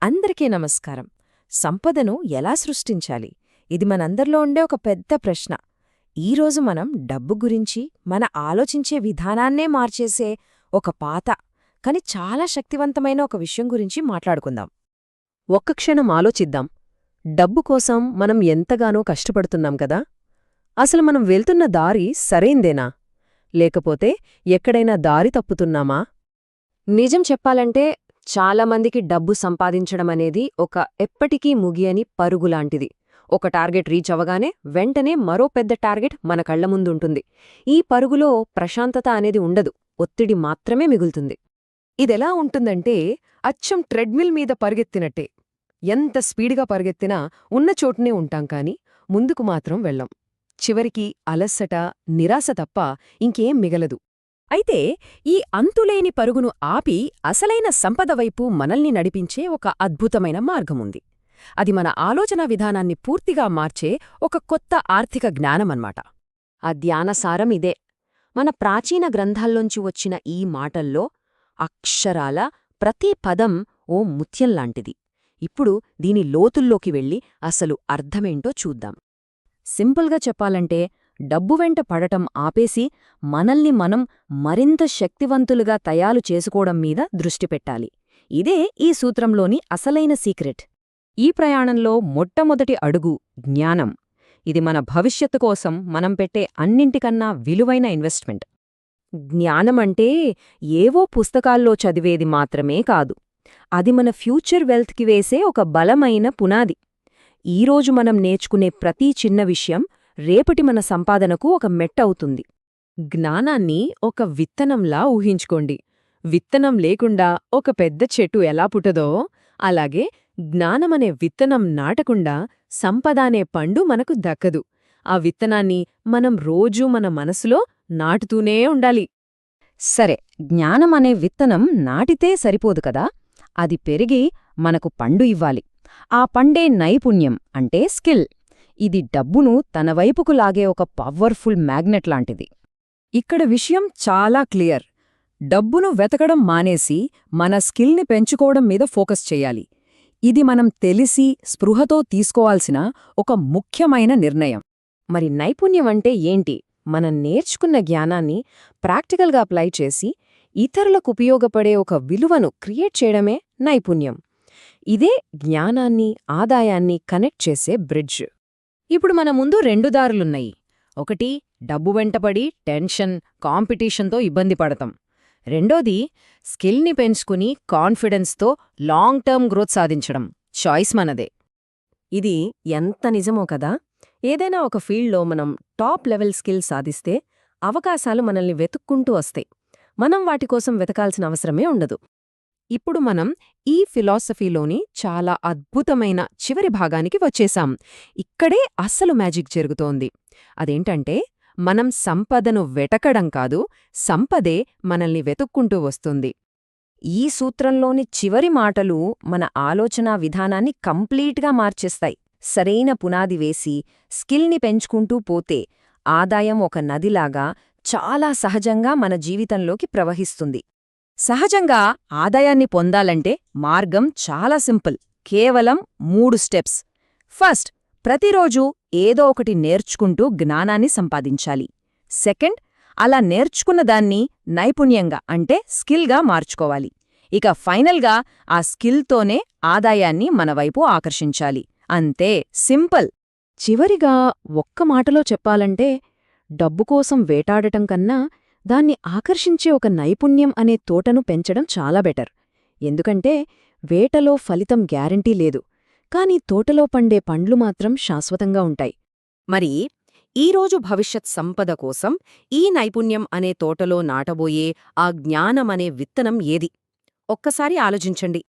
అందరికీ నమస్కారం. సంపదను ఎలా సృష్టించాలి? ఇది మనందరిలో ఉండే ఒక పెద్ద ప్రశ్న. ఈరోజు మనం డబ్బు గురించి, మన ఆలోచించే విధానాన్నే మార్చేసే ఒక పాత, కాని చాలా శక్తివంతమైన ఒక విషయం గురించి మాట్లాడుకుందాం. ఒక్క క్షణం ఆలోచిద్దాం. డబ్బు కోసం మనం ఎంతగానో కష్టపడుతున్నాం కదా. అసలు మనం వెళ్తున్న దారి సరైందేనా? లేకపోతే ఎక్కడైనా దారి తప్పుతున్నామా? నిజం చెప్పాలంటే చాలామందికి డబ్బు సంపాదించడమనేది ఒక ఎప్పటికీ ముగియని పరుగులాంటిది. ఒక టార్గెట్ రీచ్ అవగానే వెంటనే మరో పెద్ద టార్గెట్ మన కళ్ల ముందుంటుంది. ఈ పరుగులో ప్రశాంతత అనేది ఉండదు, ఒత్తిడి మాత్రమే మిగులుతుంది. ఇదెలా ఉంటుందంటే అచ్చం ట్రెడ్మిల్ మీద పరిగెత్తినట్టే. ఎంత స్పీడ్గా పరిగెత్తినా ఉన్న చోటునే ఉంటాం కాని ముందుకు మాత్రం వెళ్ళం. చివరికి అలస్సట, నిరాశ తప్ప ఇంకేం మిగలదు. అయితే ఈ అంతులేని పరుగును ఆపి అసలైన సంపద వైపు మనల్ని నడిపించే ఒక అద్భుతమైన మార్గముంది. అది మన ఆలోచనా విధానాన్ని పూర్తిగా మార్చే ఒక కొత్త ఆర్థిక జ్ఞానమన్మాట. ఆ ధ్యానసారం ఇదే. మన ప్రాచీన గ్రంథాల్లోంచి వచ్చిన ఈ మాటల్లో అక్షరాల ప్రతి పదం ఓ ముత్యంలాంటిది. ఇప్పుడు దీని లోతుల్లోకి వెళ్ళి అసలు అర్థమేంటో చూద్దాం. సింపుల్గా చెప్పాలంటే డబ్బు వెంట పడటం ఆపేసి మనల్ని మనం మరింత శక్తివంతులుగా తయారు చేసుకోవడం మీద దృష్టి పెట్టాలి. ఇదే ఈ సూత్రంలోని అసలైన సీక్రెట్. ఈ ప్రయాణంలో మొట్టమొదటి అడుగు జ్ఞానం. ఇది మన భవిష్యత్తు కోసం మనం పెట్టే అన్నింటికన్నా విలువైన ఇన్వెస్ట్మెంట్. జ్ఞానమంటే ఏవో పుస్తకాల్లో చదివేది మాత్రమే కాదు. అది మన ఫ్యూచర్ వెల్త్కి వేసే ఒక బలమైన పునాది. ఈరోజు మనం నేర్చుకునే ప్రతి చిన్న విషయం రేపటి మన సంపాదనకు ఒక మెట్టవుతుంది. జ్ఞానాన్ని ఒక విత్తనంలా ఊహించుకోండి. విత్తనం లేకుండా ఒక పెద్ద చెట్టు ఎలా పుట్టదో, అలాగే జ్ఞానమనే విత్తనం నాటకుండా సంపద అనే పండు మనకు దక్కదు. ఆ విత్తనాన్ని మనం రోజూ మన మనసులో నాటుతూనే ఉండాలి. సరే, జ్ఞానమనే విత్తనం నాటితే సరిపోదు కదా, అది పెరిగి మనకు పండు ఇవ్వాలి. ఆ పండే నైపుణ్యం అంటే స్కిల్. ఇది డబ్బును తన వైపుకు లాగే ఒక పవర్ఫుల్ మ్యాగ్నెట్ లాంటిది. ఇక్కడ విషయం చాలా క్లియర్. డబ్బును వెతకడం మానేసి మన స్కిల్ని పెంచుకోవడం మీద ఫోకస్ చెయ్యాలి. ఇది మనం తెలిసి స్పృహతో తీసుకోవాల్సిన ఒక ముఖ్యమైన నిర్ణయం. మరి నైపుణ్యం అంటే ఏంటి? మనం నేర్చుకున్న జ్ఞానాన్ని ప్రాక్టికల్గా అప్లై చేసి ఇతరులకు ఉపయోగపడే ఒక విలువను క్రియేట్ చేయడమే నైపుణ్యం. ఇదే జ్ఞానాన్ని, ఆదాయాన్ని కనెక్ట్ చేసే బ్రిడ్జ్. ఇప్పుడు మన ముందు రెండు దారులున్నాయి. ఒకటి, డబ్బు వెంటపడి టెన్షన్, కాంపిటీషన్తో ఇబ్బంది పడతాం. రెండోది, స్కిల్ని పెంచుకుని కాన్ఫిడెన్స్తో లాంగ్ టర్మ్ గ్రోత్ సాధించడం. చాయిస్ మనదే. ఇది ఎంత నిజమో కదా. ఏదైనా ఒక ఫీల్డ్లో మనం టాప్ లెవెల్ స్కిల్ సాధిస్తే అవకాశాలు మనల్ని వెతుక్కుంటూ వస్తాయి. మనం వాటికోసం వెతకాల్సిన అవసరమే ఉండదు. ఇప్పుడు మనం ఈ ఫిలాసఫీలోని చాలా అద్భుతమైన చివరి భాగానికి వచ్చేశాం. ఇక్కడే అస్సలు మ్యాజిక్ జరుగుతోంది. అదేంటంటే, మనం సంపదను వెతకడం కాదు, సంపదే మనల్ని వెతుక్కుంటూ వస్తుంది. ఈ సూత్రంలోని చివరి మాటలు మన ఆలోచనా విధానాన్ని కంప్లీట్గా మార్చేస్తాయి. సరైన పునాది వేసి స్కిల్ని పెంచుకుంటూ పోతే ఆదాయం ఒక నదిలాగా చాలా సహజంగా మన జీవితంలోకి ప్రవహిస్తుంది. సహజంగా ఆదాయాన్ని పొందాలంటే మార్గం చాలా సింపుల్. కేవలం 3 స్టెప్స్. ఫస్ట్, ప్రతిరోజూ ఏదో ఒకటి నేర్చుకుంటూ జ్ఞానాన్ని సంపాదించాలి. సెకండ్, అలా నేర్చుకున్న దాన్ని నైపుణ్యంగా అంటే స్కిల్గా మార్చుకోవాలి. ఇక ఫైనల్గా ఆ స్కిల్తోనే ఆదాయాన్ని మన వైపు ఆకర్షించాలి. అంతే, సింపుల్. చివరిగా ఒక్క మాటలో చెప్పాలంటే, డబ్బు కోసం వేటాడటం కన్నా దాన్ని ఆకర్షించే ఒక నైపుణ్యం అనే తోటను పెంచడం చాలా బెటర్. ఎందుకంటే వేటలో ఫలితం గ్యారంటీ లేదు, కానీ తోటలో పండే పండ్లు మాత్రం శాశ్వతంగా ఉంటాయి. మరి ఈరోజు భవిష్యత్ సంపద కోసం ఈ నైపుణ్యం అనే తోటలో నాటబోయే ఆ జ్ఞానమనే విత్తనం ఏది? ఒక్కసారి ఆలోచించండి.